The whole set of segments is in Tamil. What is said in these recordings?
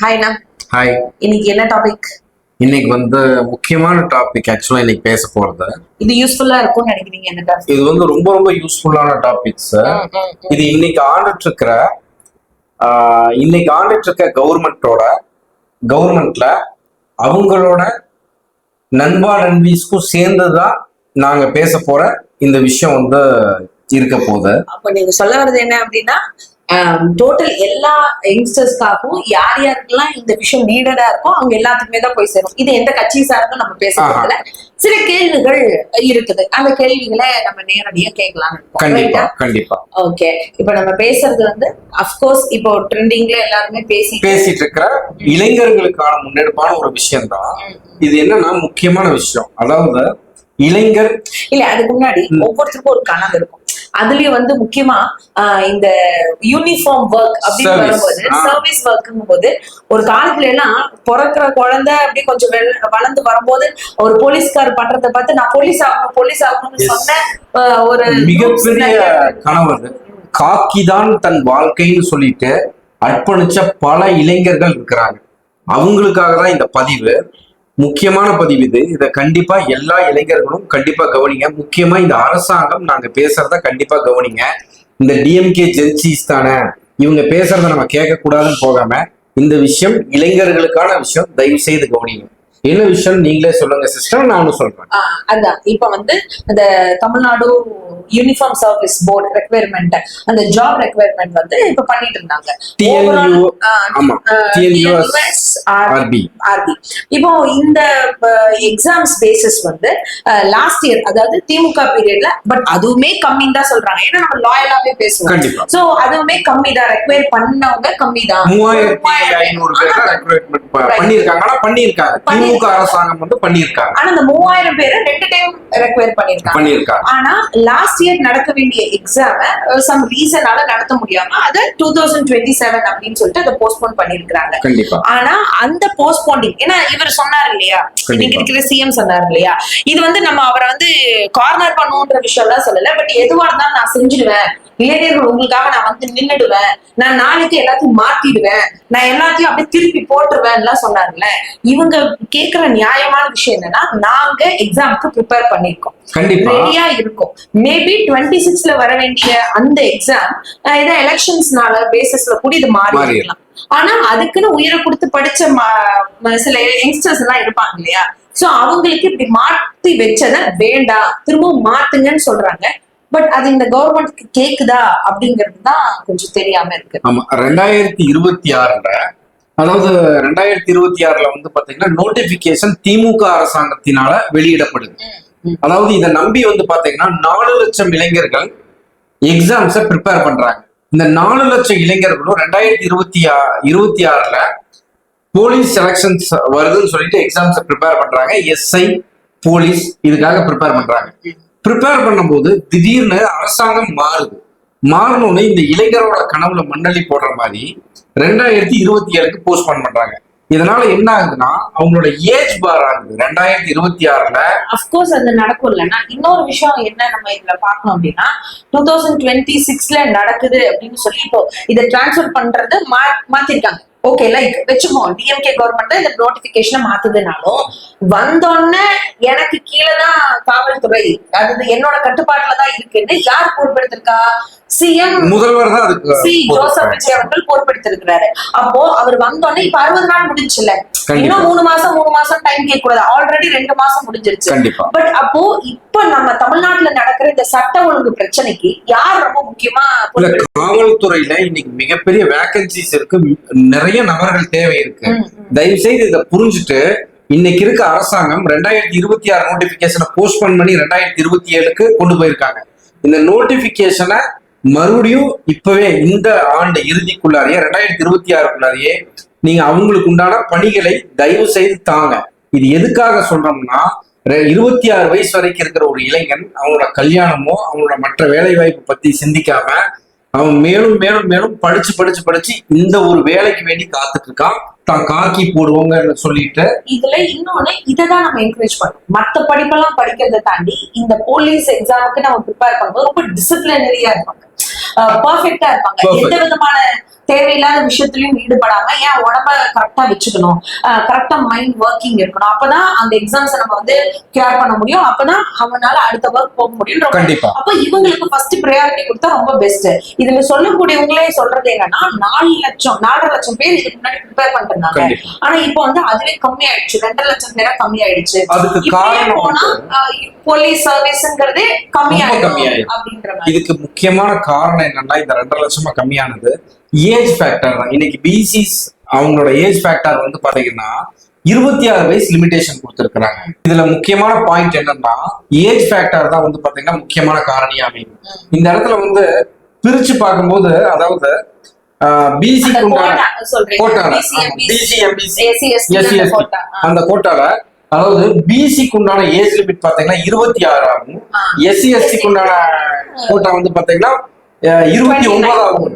ஹாய்ண்ணா. ஹாய். இன்னைக்கு என்ன டாபிக்? இன்னைக்கு முக்கியமான டாபிக். ஆக்சுவலா இன்னைக்கு பேச போறது இது யூஸ்ஃபுல்லா இருக்கும்னு நினைக்கிறீங்க? என்ன டாபிக் இது? ரொம்ப ரொம்ப யூஸ்ஃபுல்லான டாபிக்ஸ். இது இன்னைக்கு ஆண்டுட்டு இருக்க கவர்மெண்ட்ல அவங்களோட நண்பா நண்பீஸ்க்கும் சேர்ந்துதான் நாங்க பேச போற இந்த விஷயம் இருக்க போகுது. அப்ப நீங்க சொல்ல வர்றது என்ன அப்படின்னா, டோட்டல் எல்லா யங்ஸ்டர்ஸ்க்காகவும் யார் யாருக்கெல்லாம் இந்த விஷயம் நீடடா இருக்கும் அவங்க எல்லாத்துக்குமே தான் போய் சேரும். இது எந்த கட்சி சார்ந்தும் நம்ம பேசுறதுல சில கேள்விகள் இருக்குது. அந்த கேள்விகளை நம்ம நேரடியா கேட்கலாம். கண்டிப்பா கண்டிப்பா. ஓகே, இப்ப நம்ம பேசுறது அஃப்கோர்ஸ் இப்போ ட்ரெண்டிங்ல எல்லாருமே பேசிட்டு இருக்கிற இளைஞர்களுக்கான முன்னெடுப்பான ஒரு விஷயம் தான் இது. என்னன்னா முக்கியமான விஷயம், அதாவது இளைஞர் இல்ல, அதுக்கு முன்னாடி ஒவ்வொருத்தருக்கும் ஒரு கனவு இருக்கும். அதுலயும் முக்கியமா இந்த யூனிஃபார்ம் ஒர்க் அப்படின்னு வரும்போது, சர்வீஸ் ஒர்க்குங்கும் போது, ஒரு காலத்துல எல்லாம் பிறக்கிற குழந்தை அப்படி கொஞ்சம் வளர்ந்து வரும்போது ஒரு போலீஸ்கார் பண்றதை பார்த்து நான் போலீஸ் ஆகணும்னு சொன்ன ஒரு மிகப்பெரிய கனவு. காக்கிதான் தன் வாழ்க்கைன்னு சொல்லிட்டு அர்ப்பணிச்ச பல இளைஞர்கள் இருக்கிறாங்க. அவங்களுக்காக தான் இந்த பதிவு, முக்கியமான பதிவு இது. இதை கண்டிப்பா எல்லா இளைஞர்களும் கண்டிப்பா கவனிங்க. முக்கியமா இந்த அரசாங்கம் நாங்க பேசுறத கண்டிப்பா கவனிங்க. இந்த டிஎம்கே ஜென்சிஸ் தானே, இவங்க பேசுறத நம்ம கேட்க கூடாதுன்னு போகாம இந்த விஷயம் இளைஞர்களுக்கான விஷயம், தயவு செய்து கவனிங்க. என்ன விஷயம் நீங்களே சொல்லுங்க சிஸ்டர், நானும் சொல்றேன். அதான் இப்ப இந்த Tamil Nadu uniform service board requirement, அந்த ஜாப் ரெக்வயர்மெண்ட் இப்ப பண்ணிட்டு இருந்தாங்க. இப்போ இந்த எக்ஸாம்ஸ் பேசிஸ் லாஸ்ட் இயர், அதாவது திமுக பீரியட்ல, பட் அதுவுமே கம்மின்னு தான் சொல்றாங்க. ஏன்னா நம்ம லாயலாவே பேசுவோம். சோ அதுவுமே கம்மி தான், ரெக்வயர் பண்ணவங்க கம்மி தான். 3500 பேர் ரெக்வயர்மெண்ட் பண்ணிருக்காங்க. திமுக அரசாங்கம் பண்ணிருக்காங்க. ஆனா அந்த 3000 பேரை 2 டைம் ரெக்வயர் பண்ணிருக்காங்க. ஆனா லாஸ்ட் இயர் நடக்க வேண்டிய எக்ஸாம் சம் ரீசனால நடத்த முடியாம அதை 2027 அப்படின்னு சொல்லிட்டு அதை போஸ்ட்போன் பண்ணிருக்காங்க. ஆனா அந்த போஸ்ட்போனிங், ஏன்னா இவர் சொன்னார் இல்லையா, இன்னைக்கு இருக்கிற சிஎம் சொன்னார் இல்லையா, இது நம்ம அவரை கார்னர் பண்ணுன்ற விஷயம் எல்லாம் சொல்லல. பட் எதுவா இருந்தாலும் நான் செஞ்சிடுவேன், இளைஞர்கள் உங்களுக்காக நான் நின்னுடுவேன், நான் நாளைக்கு எல்லாத்தையும் மாத்திடுவேன், நான் எல்லாத்தையும் அப்படியே திருப்பி போட்டுருவேன் எல்லாம் சொன்னார்ல. இவங்க கேக்குற நியாயமான விஷயம் என்னன்னா, நாங்க எக்ஸாமுக்கு ப்ரிப்பேர் பண்ணிருக்கோம், ரெடியா இருக்கும். மேபி 26ல வர வேண்டிய அந்த எக்ஸாம் ஏதோ எலெக்ஷன்ஸ்னால பேசிஸ்ல கூட இது மாறி இருக்கலாம். ஆனா அதுக்குன்னு உயிரை கொடுத்து படிச்ச சில யங்ஸ்டர்ஸ் எல்லாம் இருப்பாங்க இல்லையா, சோ அவங்களுக்கு இப்படி மாத்தி வச்சத வேண்டாம், திரும்பவும் மாத்துங்கன்னு சொல்றாங்க. பட் அது இந்த கவர்மெண்ட்க்கு கேக்குதா அப்படிங்கிறது தான் கொஞ்சம் தெரியாம இருக்கு. ஆமா, 2026ல, அதாவது 2026ல பாத்தீங்கன்னா நோட்டிபிகேஷன் திமுக அரசாங்கத்தினால வெளியிடப்படுது. அதாவது இதை நம்பி பாத்தீங்கன்னா 4 லட்சம் இளைஞர்கள் எக்ஸாம்ஸ ப்ரிப்பேர் பண்றாங்க. இந்த 4 லட்சம் இளைஞர்களும் 2026ல போலீஸ் செலக்ஷன்ஸ் வருதுன்னு சொல்லிட்டு எக்ஸாம்ஸ ப்ரிப்பேர் பண்றாங்க. எஸ்ஐ போலீஸ் இதுக்காக ப்ரிப்பேர் பண்றாங்க. ப்ரிப்பேர் பண்ணும்போது திடீர்னு அரசாங்கம் மாறணும்னு இந்த இளைஞரோட கனவுல மண்ணள்ளி போடுற மாதிரி 2027க்கு போஸ்ட்போன் பண்றாங்க. இதனால என்ன ஆகுதுன்னா, அவங்களோட ஏஜ் பார் ஆகுது 2026ல. அஃப்கோர்ஸ் அது நடக்கும். இல்லைன்னா இன்னொரு விஷயம் என்ன நம்ம இதுல பாக்கணும் அப்படின்னா, 2026ல நடக்குது அப்படின்னு சொல்லி இப்போ இதை டிரான்ஸ்பர் பண்றது மாத்திருக்காங்க. ஓகே, லைக் வச்சுக்கோம், டிஎம்கே கவர்மெண்ட் இந்த நோட்டிபிகேஷனை மாத்துதுனாலும் வந்தோடனே எனக்கு கீழேதான் காவல்துறை, அது என்னோட கட்டுப்பாட்டுல தான் இருக்குன்னு யார் பொறுப்பெடுத்திருக்கா? சிஎம் முதல்வர் தான் அதுக்கு ஜோசப் விஜய் அவர்கள் பொறுப்பெடுத்திருக்கிறாரு. அப்போ அவர் வந்தோடனே இப்ப 60 நாள் முடிஞ்சுல, இன்னும் 3 மாசம் டைம் கேட்க கூடாது. ஆல்ரெடி 2 மாசம் முடிஞ்சிருச்சு. பட் அப்போ இப்ப நம்ம தமிழ்நாட்டுல நடக்கிற இந்த சட்ட ஒழுங்கு பிரச்சனைக்கு யார் ரொம்ப முக்கியமா? காவல்துறையில இன்னைக்கு மிகப்பெரிய வேகன்சிஸ் இருக்கு, நிறைய நபர்கள் தேவை இருக்கு. தயவு செய்து இதை புரிஞ்சுட்டு இன்னைக்கு இருக்க அரசாங்கம் 2026 நோட்டிபிகேஷனை போஸ்ட்போன் பண்ணி 2027க்கு கொண்டு போயிருக்காங்க. இந்த நோட்டிபிகேஷனை மறுபடியும் இப்பவே இந்த ஆண்டு இறுதிக்குள்ளாரையே 2026க்குள்ளாரையே நீங்க அவங்களுக்கு உண்டான பணிகளை தயவு செய்து தாங்க. இது எதுக்காக சொல்றோம்னா, 26 வயசு வரைக்கும் இருக்கிற ஒரு இளைஞன் அவனோட கல்யாணமோ அவனோட மற்ற வேலை வாய்ப்பு பத்தி சிந்திக்காம அவன் மேலும் மேலும் மேலும் படிச்சு இந்த ஒரு வேலைக்கு வேண்டி காத்துட்டு இருக்கான். தான் காக்கி போடுவோங்கன்னு சொல்லிட்டு இதுல இன்னொன்னு இதைதான் நம்ம என்கரேஜ் பண்ணணும். மத்த படிப்பெல்லாம் படிக்கிறத தாண்டி இந்த போலீஸ் எக்ஸாமுக்கு நம்ம ப்ரிப்பேர் பண்ணும்போது ரொம்ப டிசிப்ளினரியா இருப்பாங்க, பர்ஃபெக்டா இருப்பாங்க. எந்த விதமான தேவையில்லாத விஷயத்திலயும் ஈடுபடாம ஏன் உடம்ப கரெக்டா வச்சுக்கணும், கரெக்டா மைண்ட் ஒர்க்கிங் இருக்கணும். அப்பதான் அந்த எக்ஸாம்ஸ் நம்ம வந்து கேர் பண்ண முடியும். அப்பதான் அவனால அடுத்த ஒர்க் போக முடியும். அப்ப இவங்களுக்கு ஃபர்ஸ்ட் ப்ரையாரிட்டி கொடுத்தா ரொம்ப பெஸ்ட். இதுல சொல்லக்கூடியவங்களே சொல்றது என்னன்னா 4 லட்சம் பேர் இதுக்கு முன்னாடி ப்ரிப்பேர் பண்ணிருந்தாங்க. ஆனா இப்போ வந்து அதுவே கம்மி ஆயிடுச்சு, 2 லட்சம் பேரா கம்மி ஆயிடுச்சு. போனா போலீஸ் சர்வீஸ்ங்கிறதே கம்மியாயிடும் அப்படின்ற மாதிரி. இதுக்கு முக்கியமான காரணம் என்னன்னா இந்த 2.5 லட்சமா கம்மியானது ஏஜ் ஃபேக்டர் தான். இன்னைக்கு பிசிஸ் அவங்களோட ஏஜ் ஃபேக்டர் வந்து பாத்தீங்கன்னா 26 வயசு லிமிடேஷன் கொடுத்திருக்கிறாங்க. இதுல முக்கியமான பாயிண்ட் என்னன்னா ஏஜ் ஃபேக்டர் தான் வந்து பாத்தீங்கன்னா முக்கியமான காரணியா அமையும். இந்த இடத்துல வந்து பிரிச்சு பார்க்கும்போது அதாவது பிசி அந்த கோட்டால அதாவது பிசிக்கு உண்டான ஏஜ் லிமிட் பாத்தீங்கன்னா 26 ஆகும். எஸ்சி எஸ்டிக்கு உண்டான கோட்டா வந்து பாத்தீங்கன்னா 29 ஆகும்.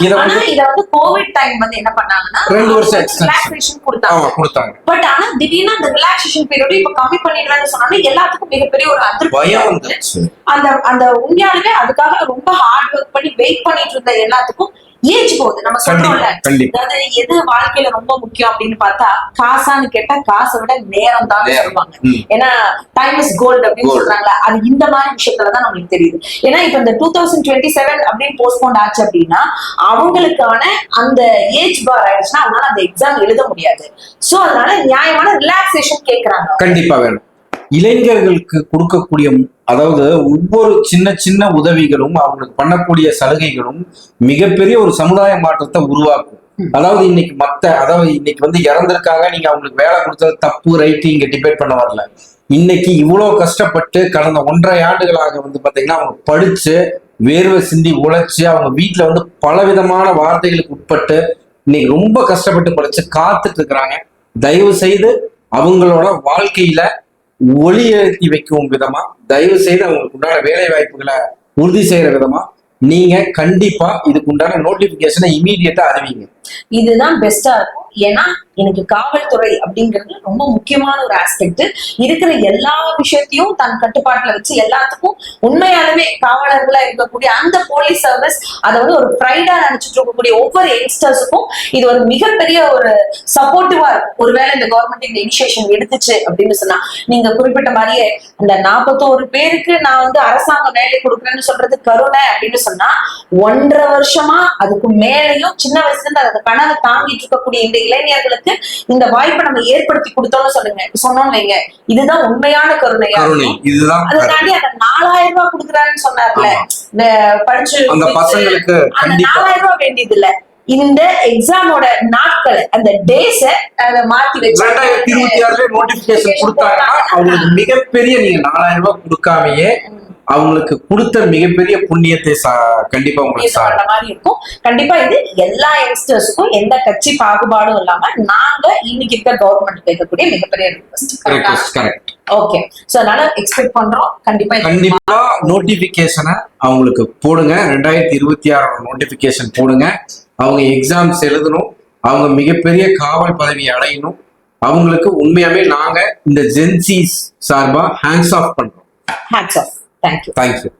இத வந்து கோவிட் டைம் வந்து என்ன பண்ணாங்கன்னா 2 வருஷம் எக்ஸ்டென்ஷன் கொடுத்தாங்க. பட் ஆனா திடீர்னு அந்த ரிலாக்ஸேஷன் பீரியட் இப்ப கம்மி பண்ணிடுறான்னு சொன்னாலே எல்லாத்துக்கும் மிகப்பெரிய ஒரு பயம் வந்துச்சு. அந்த உண்மையாலுமே அதுக்காக ரொம்ப ஹார்ட் ஒர்க் பண்ணி வெயிட் பண்ணிட்டு இருந்த எல்லாத்துக்கும் ஏஜ் போகுது. நம்ம சொல்றோம்ல, அதாவது எது வாழ்க்கையில ரொம்ப முக்கியம் அப்படின்னு பார்த்தா காசான்னு கேட்டா காசை விட நேரம் தான் சொல்லுவாங்க. ஏன்னா டைம் இஸ் கோல்டு அப்படின்னு சொல்றாங்களா, அது இந்த மாதிரி விஷயத்துலதான் நம்மளுக்கு தெரியுது. ஏன்னா இப்ப இந்த 2027 அப்படின்னு போஸ்ட்போன் ஆச்சு அப்படின்னா அவங்களுக்கான அந்த ஏஜ் பார் ஆயிடுச்சுன்னா அவங்களால அந்த எக்ஸாம் எழுத முடியாது. சோ அதனால நியாயமான ரிலாக்ஸேஷன் கேட்கறாங்க. கண்டிப்பா வேணும். இளைஞர்களுக்கு கொடுக்கக்கூடிய அதாவது ஒவ்வொரு சின்ன சின்ன உதவிகளும் அவங்களுக்கு பண்ணக்கூடிய சலுகைகளும் மிகப்பெரிய ஒரு சமுதாய மாற்றத்தை உருவாக்கும். அதாவது இன்னைக்கு வந்து இறந்திருக்காங்க, நீங்க அவங்களுக்கு வேலை கொடுத்தது தப்பு ரைட்டு இங்க டிபேட் பண்ண வரல. இன்னைக்கு இவ்வளவு கஷ்டப்பட்டு கடந்த 1.5 ஆண்டுகளாக வந்து பாத்தீங்கன்னா அவங்க படிச்சு வேர்வை சிந்தி உழைச்சு அவங்க வீட்டுல வந்து பலவிதமான வார்த்தைகளுக்கு உட்பட்டு இன்னைக்கு ரொம்ப கஷ்டப்பட்டு படிச்சு காத்துட்டு இருக்கிறாங்க. தயவு செய்து அவங்களோட வாழ்க்கையில ஒளி எழுத்தி வைக்கும் விதமா தயவு செய்து அவங்களுக்கு உண்டான வேலை வாய்ப்புகளை உறுதி செய்யற விதமா நீங்க கண்டிப்பா இதுக்கு உண்டான நோட்டிபிகேஷனை இமீடியட்டா அறிவிங்க. இதுதான் பெஸ்டா இருக்கும். ஏன்னா எனக்கு காவல்துறை அப்படிங்கிறது ரொம்ப முக்கியமான ஒரு ஆஸ்பெக்ட். இருக்கிற எல்லா விஷயத்தையும் தன் கட்டுப்பாட்டுல வச்சு எல்லாத்துக்கும் உண்மையாலுமே காவலர்களா இருக்கக்கூடிய அந்த போலீஸ் சர்வீஸ் அதை வந்து ஒரு ப்ரைடா நினைச்சிட்டு இருக்கக்கூடிய ஒவ்வொரு யங்ஸ்டர்ஸுக்கும் இது ஒரு மிகப்பெரிய ஒரு சப்போர்ட்டிவா இருக்கும். ஒருவேளை இந்த கவர்மெண்ட் இந்த இனிஷியேஷன் எடுத்துச்சு அப்படின்னு சொன்னா நீங்க குறிப்பிட்ட மாதிரியே அந்த 41 பேருக்கு நான் வந்து அரசாங்க வேலை கொடுக்குறேன்னு சொல்றது கருணை அப்படின்னு சொன்னா 1.5 வருஷமா அதுக்கு மேலையும் சின்ன வயசுல இருந்து அந்த கனவை தாங்கிட்டு இருக்கக்கூடிய இந்த இளைஞர்களுக்கு இந்த வாய்ப்பை நம்ம ஏற்படுத்தி கொடுத்தோம்னு சொன்னோம் வைங்க, இதுதான் உண்மையான கருணையா. அதுக்காண்டி அந்த 4000 ரூபாய் கொடுக்குறாருன்னு சொன்னார்ல இந்த படிச்சு அந்த பசங்களுக்கு அந்த 4000 ரூபாய் வேண்டியது இல்ல, இந்த எக்ஸாமோட நாட்கள் அந்த டேஸ மாத்தி வச்சு 2026 நோட்டிபிகேஷன் கொடுத்தாங்கன்னா அவங்களுக்கு மிகப்பெரிய நீங்க 4000 ரூபாய் கொடுக்காமையே அவங்களுக்கு கொடுத்த மிகப்பெரிய புண்ணியத்தை கண்டிப்பா உங்களுக்கு மாதிரி இருக்கும். கண்டிப்பா இது எல்லா யங்ஸ்டர்ஸுக்கும் எந்த கட்சி பாகுபாடும் இல்லாம நாங்க இன்னைக்கு இருக்க கவர்மெண்ட் கேட்கக்கூடிய மிகப்பெரிய ரிக்வெஸ்ட். ஓகே, சோ அதனால எக்ஸ்பெக்ட் பண்றோம். கண்டிப்பா நோட்டிபிகேஷனை அவங்களுக்கு போடுங்க. 2026 நோட்டிபிகேஷன் போடுங்க. அவங்க எக்ஸாம்ஸ் எழுதணும், அவங்க மிகப்பெரிய காவல் பதவியை அடையணும். அவங்களுக்கு உண்மையாவே நாங்க இந்த ஜென்சிஸ் சார்பா ஹேண்ட்ஸ் ஆஃப் பண்றோம். Hats off. Thank you. Thank you.